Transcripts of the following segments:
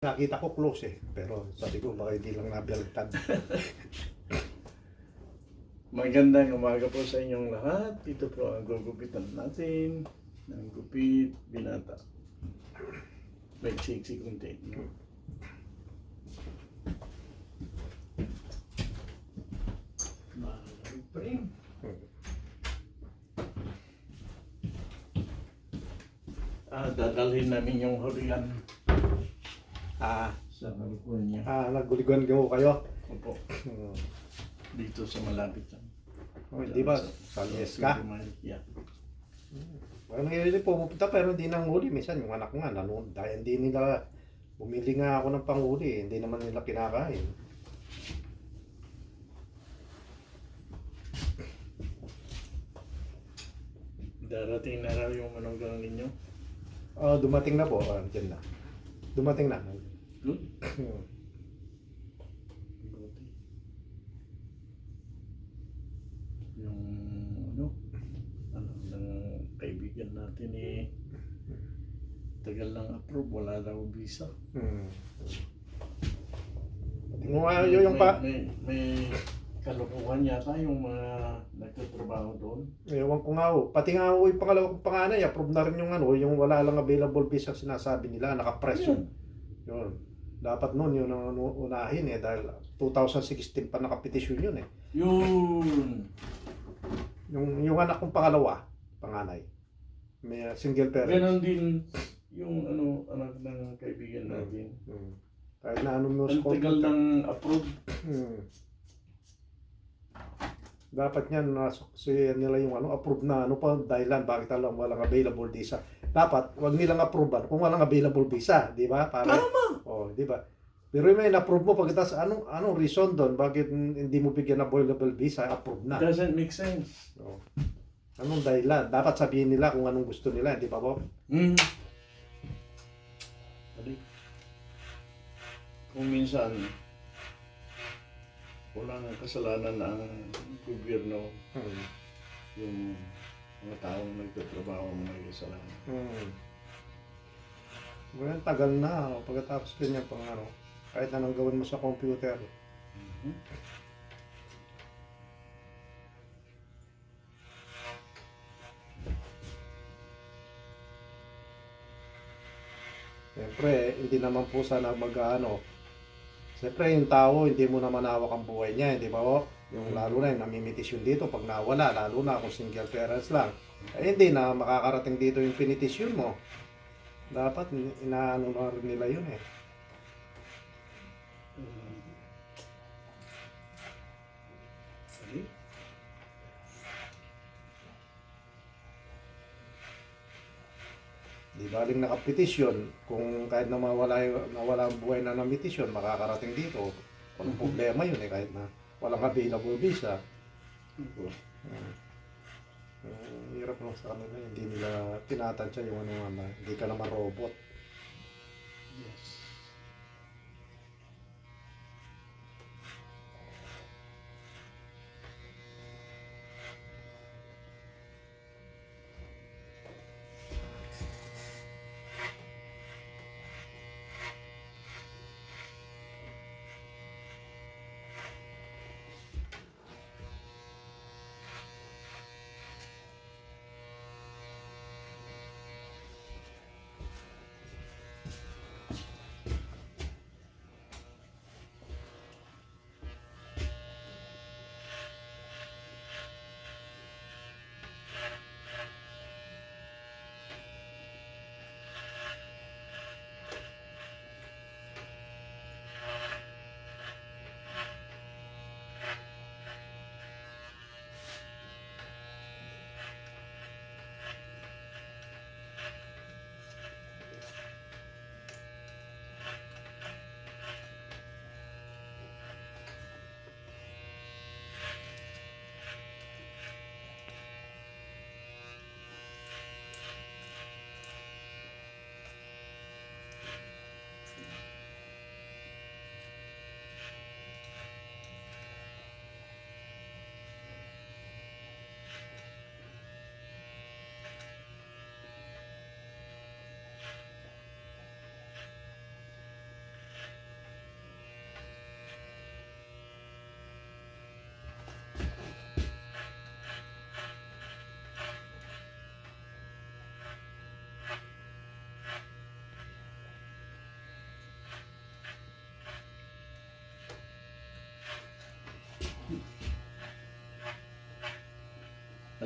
Nakita ko close eh, pero sabi ko baka hindi lang nabalagtad. Magandang umaga po sa inyong lahat. Ito po ang gugupitan natin ng gupit binata. May siksi kunti. No? Malamig pa rin. Dadalhin namin yung hurigan sa California. Naguliguan ko kayo. Opo. Dito sa malapit lang. Oh, di ba? Sa Lieska? Yeah. Ano nangyayari po, pupunta pero hindi nang huli. Minsan yung anak ko nga, dahil hindi nila, bumili nga ako ng panghuli, hindi naman nila kinakain. Darating na raw yung manunggang ninyo. Dumating na po, dyan na. Dumating na. Good. Buti. Yung ng kaibigan natin tagal lang approve, wala daw visa. Tingnan nga yung May kalukuhan yata yung mga nagtatrabaho doon. Ewan ko nga ho. Pati nga ho yung pangalawa kong panganay, approve na rin yung wala lang available visa sinasabi nila, nakapress yun. Yun. Dapat noon yun ang unahin dahil 2016 pa nakapetisyon yun Yun. Yung anak kong pangalawa, panganay. May single parent. Ganon din yung anak ng kaibigan natin. Kahit na mo ang tagal ng approve. Dapat yan nila yung approve na pa dahilan bakit walang available visa. Dapat wag nilang approvean kung walang available visa, di ba? Tama. Di ba? Pero may na-approve mo pagkatapos anong reason doon bakit hindi mo bigyan available visa, approve na. Doesn't make sense. Anong dahilan? Dapat sabihin nila kung anong gusto nila, di ba po? Kung minsan walang kasalanan ng gobyerno, yung mga taong nagtatrabaho ang may kasalanan. Well, tagal na pagkatapos ganyan pang kahit anong gawin mo sa computer. Siyempre, hindi naman po sana siyempre yung tao, hindi mo naman hawak ang buhay niya, di ba po? Yung lalo na yung namimitis yun dito pag nawala, lalo na kung single parents lang. Hindi na makakarating dito yung pinitisyon mo. Dapat inaano na rin nila yun Di baling nakapetisyon, kung kahit na nawala ang buhay na namitisyon, makakarating dito. Walang problema yun kahit na walang available visa. Hirap lang sa kanila, hindi nila tinatansya yung hindi ka naman robot. Yes.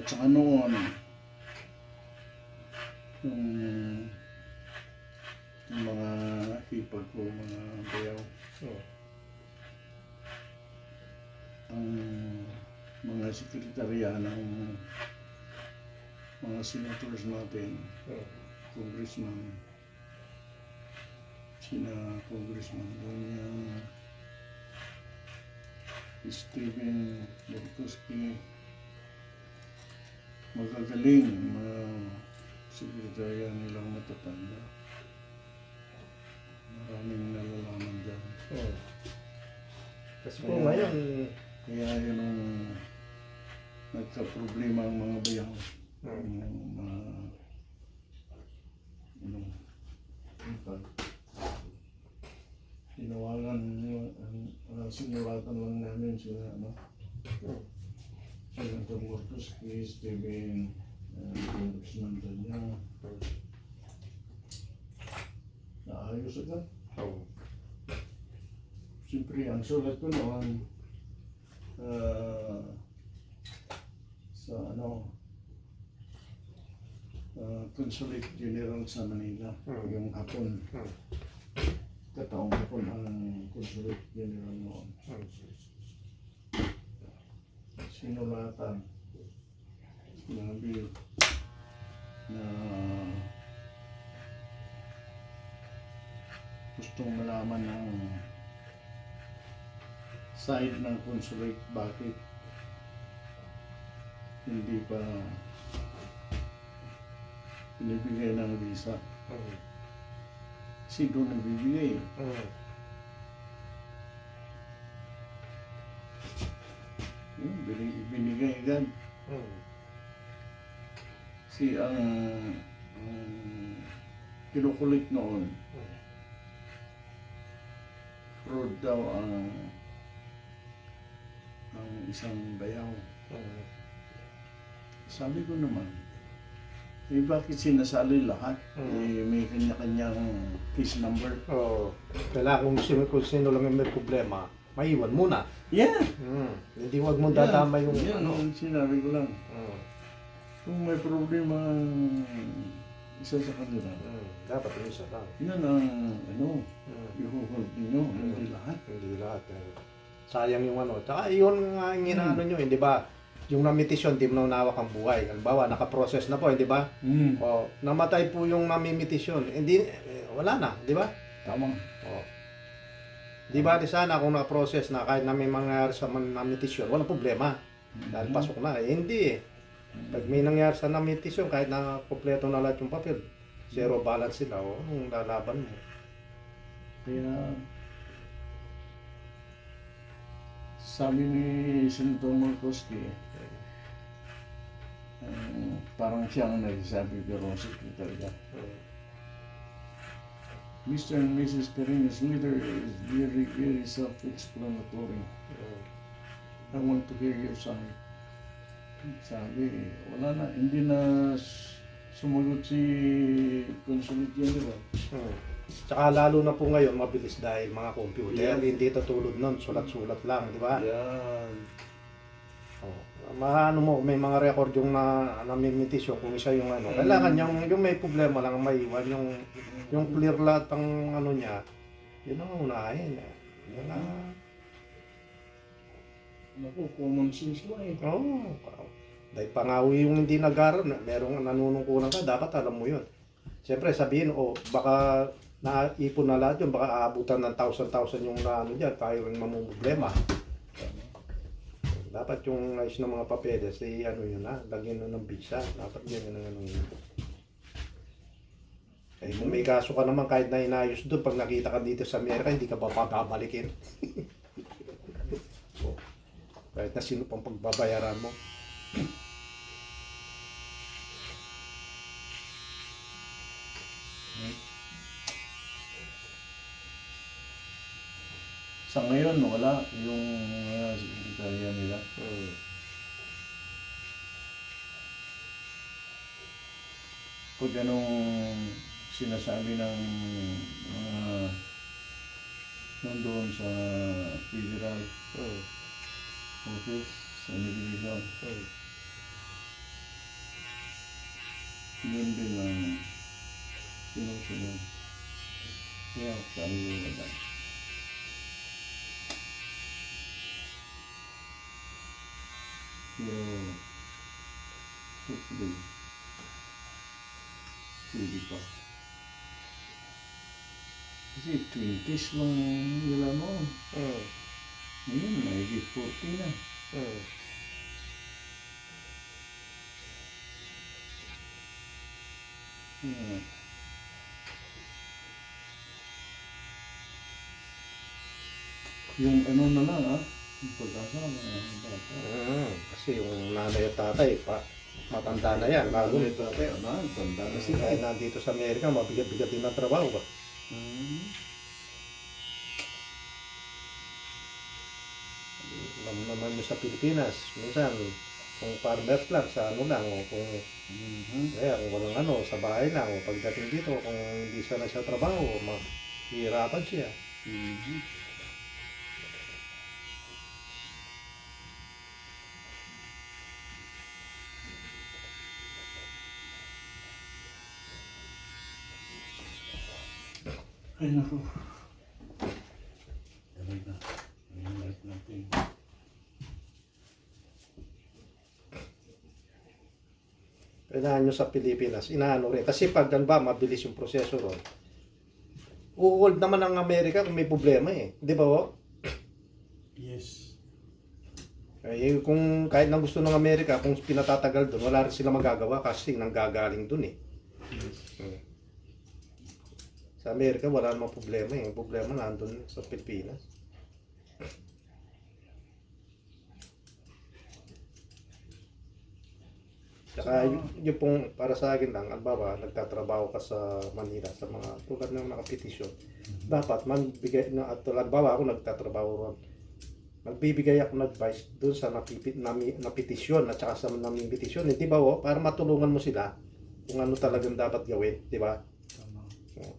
At saka noon, yung mga hipag ko, mga bayaw, ang mga sekretarya ng mga senators natin, congressman, sina congressman doon Steven Berkowski, magagaling mga sekretarya nilang matatanda. Maraming nalalaman dyan. Kasi po ngayon, Kaya yun ang nagka-problema ang mga bayaw. Yung mga tinawagan, sinulatan lang namin sila, Senator Berkowski, Steven, Congressman Tanya. Naayos agad. Siyempre, ang sulat ko noon sa Consulate General sa Manila, yung hapon. Kataong hapon ang Consulate General noon. Sinulatan, sinabi na gustong malaman ng side ng consulate bakit hindi pa binibigay ng visa. Sino nagbibigay? Binigay agad. Si ang kinukulit noon, fraud daw ang isang bayaw. Sabi ko naman, bakit sinasali lahat? May kanya-kanyang case number. Kailangan kung sino lang yung may problema, maiwan muna. Yeah! Hindi wag mo dadama yung Yan, sinabi ko lang. Kung may problema ang isa sa kanila, dapat yung isa lang. yan ang i-hold ninyo, hindi lahat. Hindi lahat. Sayang yung Tsaka yun nga yung inaano nyo, hindi ba? Yung namitisyon, di mo na unawak ang buhay. Halimbawa, nakaprocess na po, hindi ba? O, namatay po yung namimitisyon. Hindi, wala na, di ba? Tama. O. Di ba, di sana kung nakaprocess na kahit na may mangyayari sa namitisyon, walang problema. Dahil pasok na. Hindi eh. Pag may nangyari sa namitisyon, kahit na kompleto na lahat yung papel, zero balance sila, anong lalaban mo? Kaya, sabi ni Senator Berkowski, parang siya ang nagsasabi pero ang sekretarya. Mr. and Mrs. Carina's letter is very, very self-explanatory. I want to hear your side. Sabi, wala na, hindi na sumagot si Consulate General. Tsaka lalo na po ngayon, mabilis dahil mga computer, Yeah. hindi tutulad nun, sulat-sulat lang, di ba? Yan. Maano mo, may mga record yung namimitisyon kung isa yung kailangan yung may problema lang maiwan, yung clear lahat ang niya, yun ang unahin. Yun ang, Naku, common sense lang eh. dahil pangawi yung hindi nag-aral, merong nanunungkulan ka, dapat alam mo yun. Siyempre sabihin, baka naipon na lahat yun, baka aabutan ng 1,000 yung dyan, tayo rin mamumblema. Dapat yung ayos ng mga papeles, yun lagyan na ng visa. Dapat yan yun. Eh, kung may kaso ka naman kahit na inayos doon, pag nakita ka dito sa Amerika, hindi ka ba babalikin? Kahit na sino pang pagbabayaran mo. Sa ngayon, wala yung sekretarya nila. Pag anong sinasabi ng nandun sa federal office sa immigration, Yun din ang sinusunod. Kaya sabi ko na lang. Pero, hopefully, pwede pa. Kasi 20s lang nila noon. Ngayon, may 40 na. Yeah. Yung ano na lang yung pag-asa ng bata. Kasi yung nanay at tatay, matanda na yan. Lalo Lalo ito tayo, tanda na sila. kahit nandito sa Amerika, mabigat-bigat din ang trabaho ba? Alam naman nyo sa Pilipinas, minsan, kung farmers lang, sa ano lang, o kung kaya kung walang ano, sa bahay lang, o pagdating dito, kung hindi sana siya trabaho, mahirapan siya. Ay naku. Galing na. Ang life natin. Kailangan nyo sa Pilipinas, inaano rin. Kasi pag ba, mabilis yung proseso ron. Uhold naman ang Amerika kung may problema eh. Di ba ho? Yes. Eh, kung kahit na gusto ng Amerika, kung pinatatagal doon, wala rin sila magagawa kasi nanggagaling doon eh. Yes. Sa Amerika, wala namang problema eh. Ang problema nandun sa Pilipinas. Saka yung pong, para sa akin lang, albawa, nagtatrabaho ka sa Manila, sa mga tulad ng nakapetisyon. Dapat magbigay, at tulad bawa ako nagtatrabaho ron. Magbibigay ako ng advice doon sa napetisyon at saka sa namimpetisyon. Hindi ba ho? Para matulungan mo sila kung ano talagang dapat gawin. Di ba? Tama.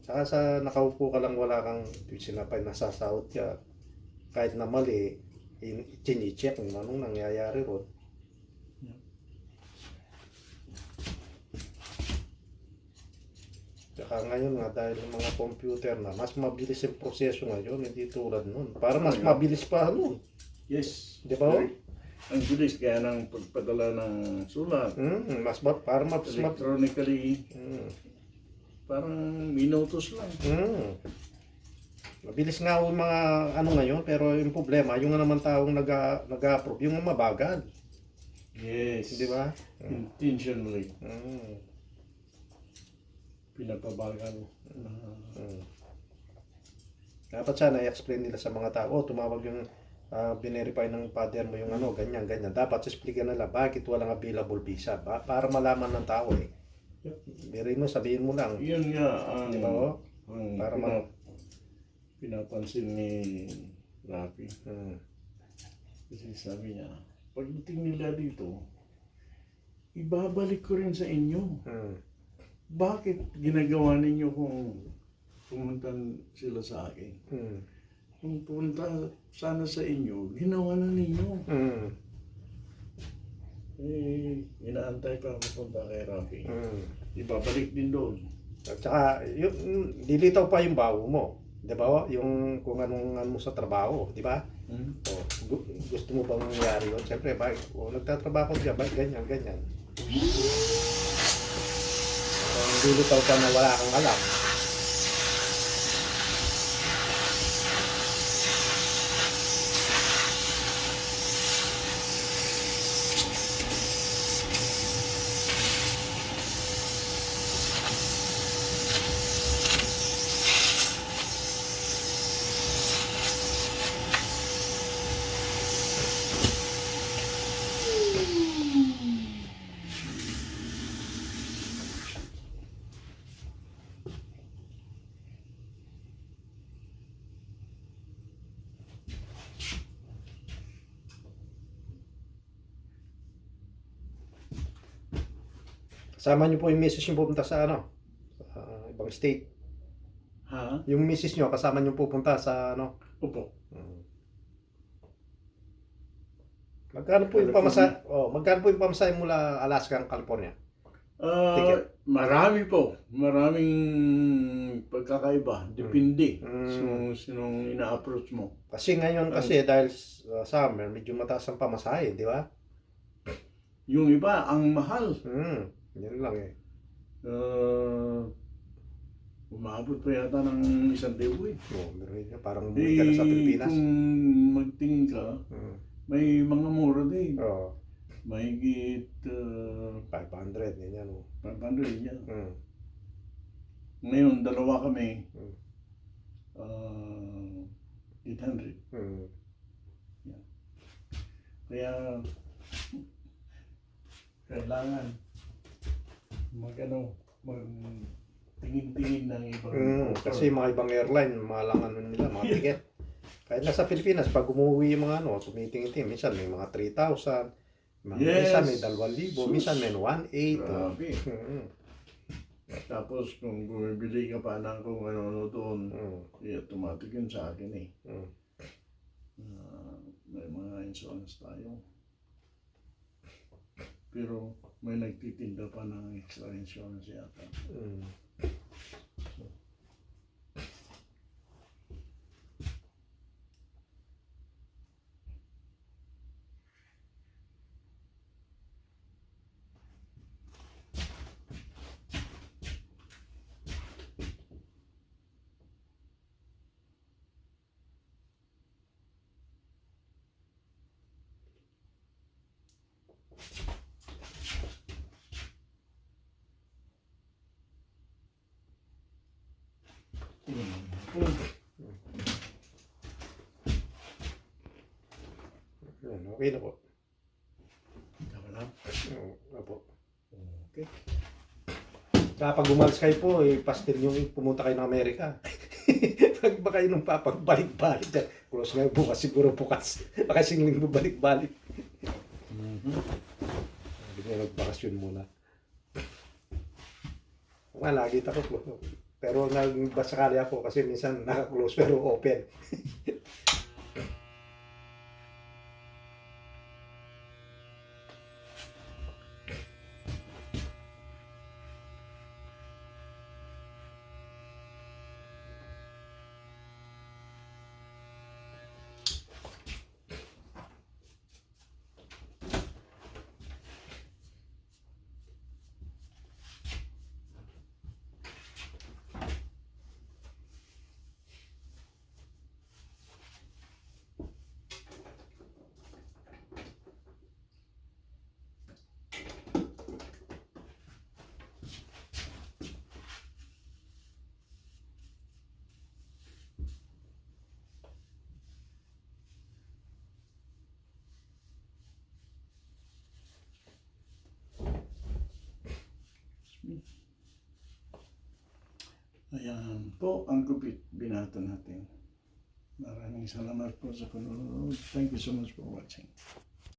Saka sa nakaupo ka lang, wala kang sinapay nasasahod ka. Kahit na mali, chini-check kung anong nangyayari ron. Saka ngayon nga dahil yung mga computer na, mas mabilis yung proseso ngayon, hindi tulad nun. Para mas mabilis pa nun. Yes. Di ba ho? Ang bilis kaya ng pagpadala ng sulat. Para mas Electronically, parang minutos lang. Mabilis nga yung mga ano ngayon, pero yung problema, yung naman taong nag-approve, yung mabagal. Yes. Di ba? Intentionally. Pinapabagal. Dapat sana i-explain nila sa mga tao, tumawag yung binerify ng father mo yung ano, ganyan, ganyan. Dapat explican nila bakit walang available visa. Para malaman ng tao eh. Birin mo, sabihin mo lang. Yun nga ang, Di ba ho? ang Para pinapansin ni Rafi. Kasi sabi niya, pagdating nila dito, ibabalik ko rin sa inyo. Bakit ginagawa ninyo kung pumunta sila sa akin? Kung pumunta sana sa inyo, ginawa na ninyo. Eh, inaantay pa pupunta kay Rafi. Ibabalik din doon. At saka, dilitaw pa yung baho mo. Di ba? Yung kung anong ano mo sa trabaho. Di ba? Gusto mo bang mangyari yun? Siyempre, nagtatrabaho dyan, ganyan, ganyan. Dilitaw ka na wala kang alam. Kasama niyo po yung misis niyo pupunta sa ano? Sa ibang state. Ha? Yung misis niyo, kasama niyo pupunta sa ano? Opo. Magkano po yung pamasahe? Magkano po yung pamasahe mula Alaska hanggang California? Ticket. Marami po. Maraming pagkakaiba. Depende. Sinong ina-approach mo. Kasi ngayon kasi dahil summer, medyo mataas ang pamasahe, di ba? Yung iba, ang mahal. Yun lang eh. Umabot pa yata ng 1,000 eh. Meron yun. Parang umuwi ka na sa Pilipinas. Kung magtingin ka, may mga mura din. Oo. Mahigit 500, ganyan. 500 yan. Ngayon, dalawa kami. 800. Yan. Kaya, kailangan magtingin-tingin ng ibang Kasi mga ibang airline, malangan nila, mga ticket. Kahit nasa Pilipinas, pag umuwi yung mga tumitingin-tingin, minsan may mga 3,000, minsan may 2,000, minsan may 1,800. Grabe. Tapos kung bumibili ka pa ng kung ano doon, automatic yun sa akin eh. May mga insurance tayo. Pero may nagtitinda pa ng extra insurance yata. Okay na po. Tama na? Opo. Okay. Tsaka pag umalis kayo po, pastil yung pumunta kayo ng Amerika. Pag ba kayo nung papagbalik-balik dyan, close ngayon bukas, siguro bukas. Baka singling mo balik-balik. Hindi nga nagbakasyon muna. Lagi takot po. Pero nagbasakali ako kasi minsan naka-close pero open. Ayan po ang gupit binato natin. Maraming salamat po sa panonood. Thank you so much for watching.